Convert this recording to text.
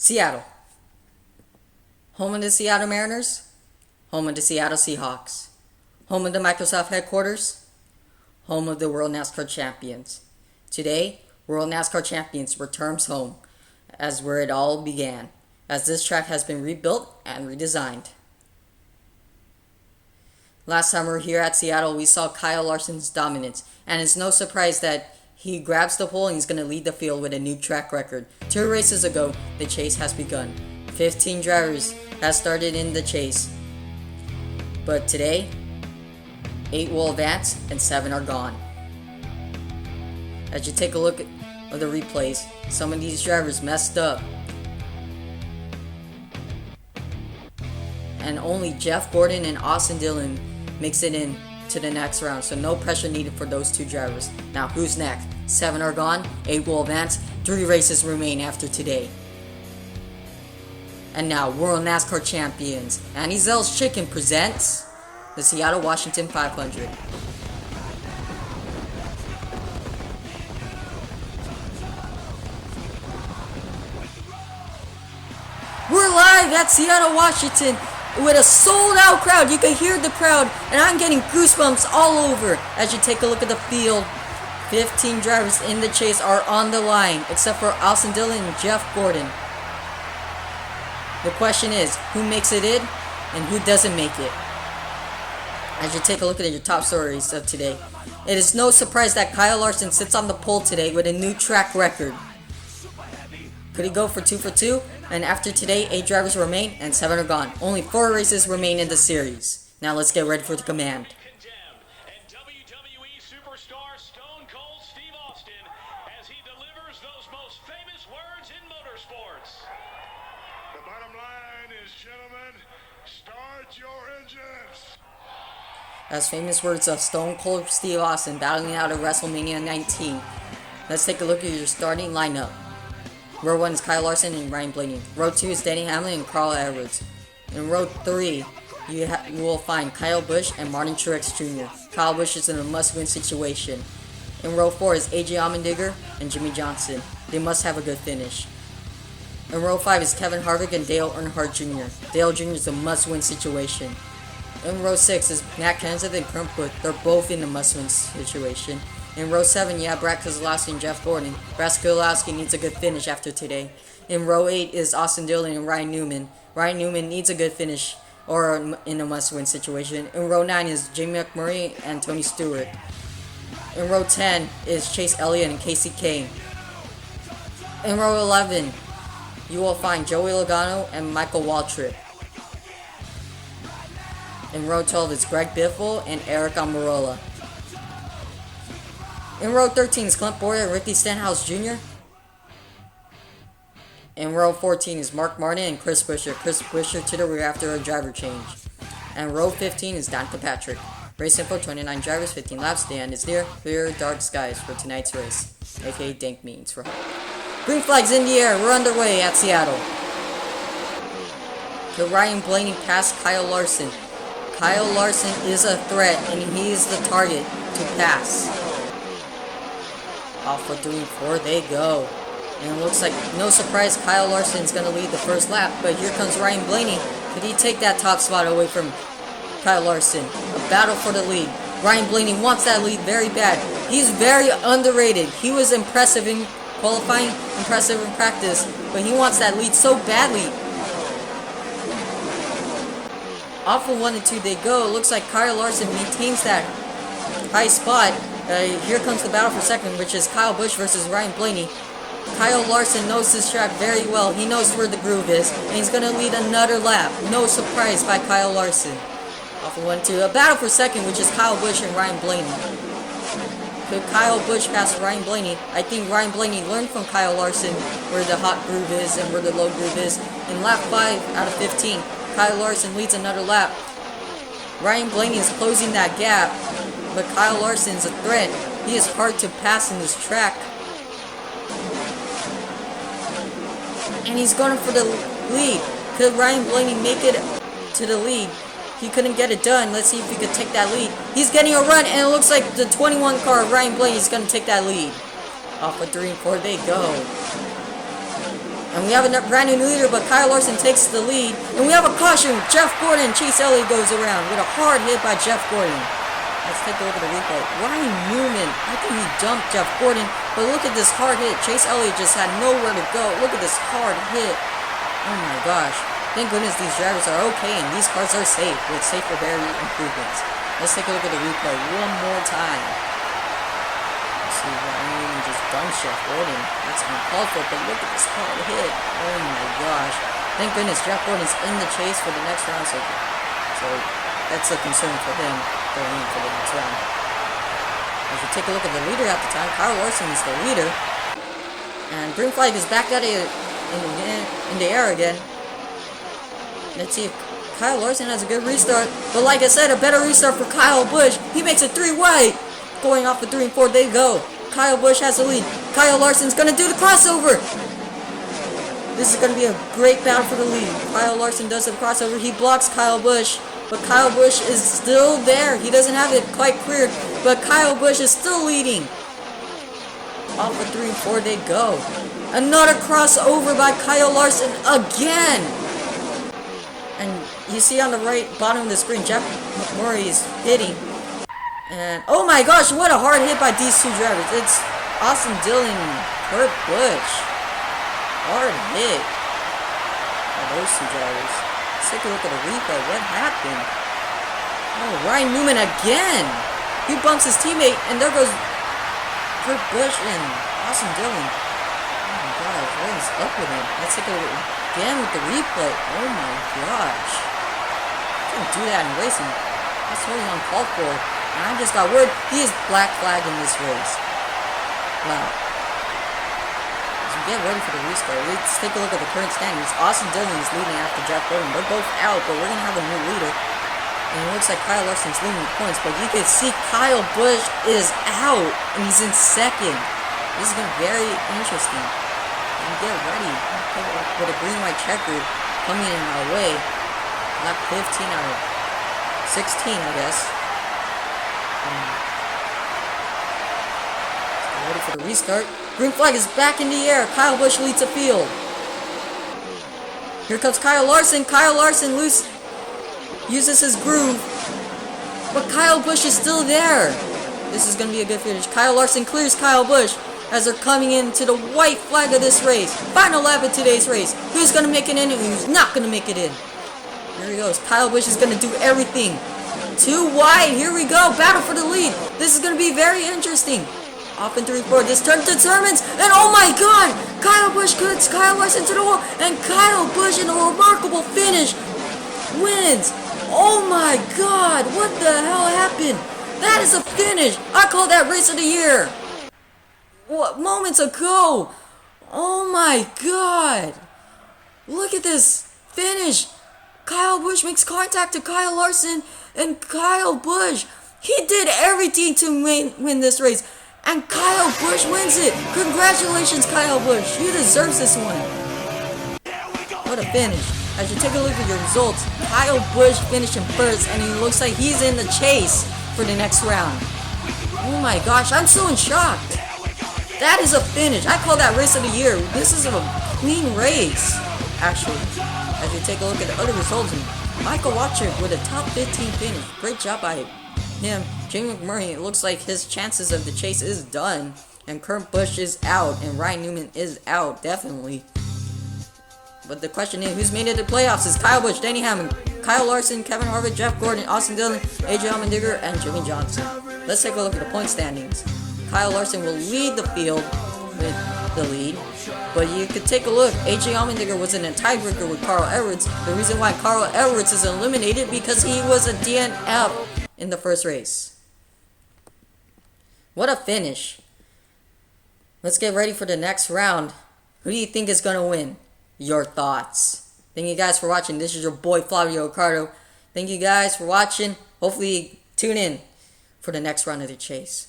Seattle, home of the Seattle Mariners, home of the Seattle Seahawks, home of the Microsoft headquarters, home of the World Nascar Champions. Today, World NASCAR Champions returns home, as where it all began, as this track has been rebuilt and redesigned. Last time we were here at Seattle, we saw Kyle Larson's dominance, and it's no surprise that he grabs the pole and he's going to lead the field with a new track record. 2 races ago, the chase has begun. 15 drivers have started in the chase, but today, 8 will advance and 7 are gone. As you take a look at the replays, some of these drivers messed up, and only Jeff Gordon and Austin Dillon makes it in to the next round, so no pressure needed for those 2 drivers. Now who's next? 7 are gone, 8 will advance, 3 races remain after today. And now World NASCAR Champions, Annie Zell's Chicken presents the Seattle Washington 500. We're live at Seattle, Washington with a sold out crowd. You can hear the crowd, and I'm getting goosebumps all over as you take a look at the field. 15 drivers in the chase are on the line, except for Austin Dillon and Jeff Gordon. The question is, who makes it in and who doesn't make it? As you take a look at your top stories of today, it is no surprise that Kyle Larson sits on the pole today with a new track record. Could he go for 2 for 2? And after today, 8 drivers remain and 7 are gone. Only 4 races remain in the series. Now let's get ready for the command. And WWE superstar Stone Cold Steve Austin as he delivers those most famous words in motorsports. The bottom line is, gentlemen, start your engines. As famous words of Stone Cold Steve Austin battling out of WrestleMania 19. Let's take a look at your starting lineup. Row 1 is Kyle Larson and Ryan Blaney. Row 2 is Denny Hamlin and Carl Edwards. In row 3, you will find Kyle Busch and Martin Truex Jr. Kyle Busch is in a must-win situation. In row 4 is AJ Allmendinger and Jimmy Johnson. They must have a good finish. In row 5 is Kevin Harvick and Dale Earnhardt Jr. Dale Jr. is a must-win situation. In row 6 is Matt Kenseth and Kurt Busch. They're both in a must-win situation. In row 7, you have Brad Keselowski and Jeff Gordon. Brad Keselowski needs a good finish after today. In row 8 is Austin Dillon and Ryan Newman. Ryan Newman needs a good finish or in a must-win situation. In row 9 is Jamie McMurray and Tony Stewart. In row 10 is Chase Elliott and Casey Kane. In row 11, you will find Joey Logano and Michael Waltrip. In row 12 is Greg Biffle and Eric Almirola. In row 13 is Clint Bowyer and Ricky Stenhouse Jr. In row 14 is Mark Martin and Chris Buescher. Chris Buescher to the rear after a driver change. And row 15 is Don Patrick. Race info, 29 drivers, 15 laps. The end is near. Clear dark skies for tonight's race, aka dank means for home. Green flags in the air. We're underway at Seattle. Could Ryan Blaney pass Kyle Larson? Kyle Larson is a threat and he is the target to pass. Off for 3 and 4 they go. And it looks like, no surprise, Kyle Larson's going to lead the first lap. But here comes Ryan Blaney. Could he take that top spot away from Kyle Larson? A battle for the lead. Ryan Blaney wants that lead very bad. He's very underrated. He was impressive in qualifying, impressive in practice. But he wants that lead so badly. Off for 1 and 2 they go. It looks like Kyle Larson maintains that high spot. Here comes the battle for second, which is Kyle Busch versus Ryan Blaney. Kyle Larson knows this track very well. He knows where the groove is, and he's going to lead another lap. No surprise by Kyle Larson. Off of 1-2. A battle for second, which is Kyle Busch and Ryan Blaney. Could Kyle Busch pass Ryan Blaney? I think Ryan Blaney learned from Kyle Larson where the hot groove is and where the low groove is. In lap 5 out of 15, Kyle Larson leads another lap. Ryan Blaney is closing that gap. But Kyle Larson is a threat. He is hard to pass in this track. And he's going for the lead. Could Ryan Blaney make it to the lead? He couldn't get it done. Let's see if he could take that lead. He's getting a run, and it looks like the 21 car, Ryan Blaney, is going to take that lead. Off of 3 and 4 they go. And we have a brand new leader, but Kyle Larson takes the lead. And we have a caution. Jeff Gordon, Chase Elliott goes around with a hard hit by Jeff Gordon. Let's take a look at the replay. Ryan Newman, I think he dumped Jeff Gordon, but look at this hard hit. Chase Elliott just had nowhere to go. Look at this hard hit. Oh my gosh. Thank goodness these drivers are okay and these cars are safe with safer barrier improvements. Let's take a look at the replay one more time. See, Ryan Newman just dumped Jeff Gordon. That's uncalled for, but look at this hard hit. Oh my gosh. Thank goodness Jeff Gordon's in the chase for the next round, so that's a concern for him going in for the next round. As we take a look at the leader at the time, Kyle Larson is the leader. And green flag is back at it in the air again. Let's see if Kyle Larson has a good restart. But like I said, a better restart for Kyle Busch. He makes it 3 wide. Going off the 3 and 4, they go. Kyle Busch has the lead. Kyle Larson's going to do the crossover. This is going to be a great battle for the lead. Kyle Larson does the crossover. He blocks Kyle Busch. But Kyle Busch is still there. He doesn't have it quite cleared. But Kyle Busch is still leading. Off the 3 and 4 they go. Another crossover by Kyle Larson again. And you see on the right bottom of the screen, Jeff Murray is hitting. And oh my gosh, what a hard hit by these two drivers. It's Austin Dillon and Kurt Busch. Hard hit by those two drivers. Let's take a look at the replay. What happened? Oh, Ryan Newman again. He bumps his teammate, and there goes Kurt Busch and Austin Dillon. Oh my gosh, what is up with him? Let's take a look again with the replay. Oh my gosh. Don't do that in racing. That's totally uncalled for. And I just got word he is black flag in this race. Wow. As we get ready for the restart, let's take a look at the current standings. Austin Dillon is leading after Jeff Gordon. They're both out, but we're going to have a new leader. And it looks like Kyle Larson's leading with points, but you can see Kyle Busch is out, and he's in second. This is going to be very interesting. And get ready. With a green-white checker coming in our way. Lap 15 out of 16, I guess. Ready for the restart. Green flag is back in the air. Kyle Busch leads the field. Here comes Kyle Larson. Kyle Larson uses his groove. But Kyle Busch is still there. This is going to be a good finish. Kyle Larson clears Kyle Busch as they're coming into the white flag of this race. Final lap of today's race. Who's going to make it in and who's not going to make it in? Here he goes. Kyle Busch is going to do everything. 2 wide. Here we go. Battle for the lead. This is going to be very interesting. Off in 3-4. This turn determines. And oh my god! Kyle Busch cuts Kyle Larson to the wall. And Kyle Busch in a remarkable finish wins. Oh my god! What the hell happened? That is a finish. I call that race of the year. What moments ago? Oh my god! Look at this finish. Kyle Busch makes contact to Kyle Larson. And Kyle Busch, he did everything to win this race. And Kyle Busch wins it. Congratulations, Kyle Busch. You deserve this one. What a finish. As you take a look at your results, Kyle Busch finished in first, and he looks like he's in the chase for the next round. Oh my gosh, I'm so in shock. That is a finish. I call that race of the year. This is a clean race, actually. As you take a look at the other results, Michael Watcher with a top 15 finish. Great job by him. Jamie McMurray, it looks like his chances of the chase is done. And Kurt Busch is out. And Ryan Newman is out, definitely. But the question is, who's made it to the playoffs? Is Kyle Busch, Denny Hamlin, Kyle Larson, Kevin Harvick, Jeff Gordon, Austin Dillon, AJ Allmendinger, and Jimmy Johnson. Let's take a look at the point standings. Kyle Larson will lead the field with the lead. But you could take a look. AJ Allmendinger was in a tiebreaker with Carl Edwards. The reason why Carl Edwards is eliminated because he was a DNF in the first race. What a finish. Let's get ready for the next round. Who do you think is going to win? Your thoughts. Thank you guys for watching. This is your boy Flavio Ricardo. Thank you guys for watching. Hopefully tune in for the next round of the chase.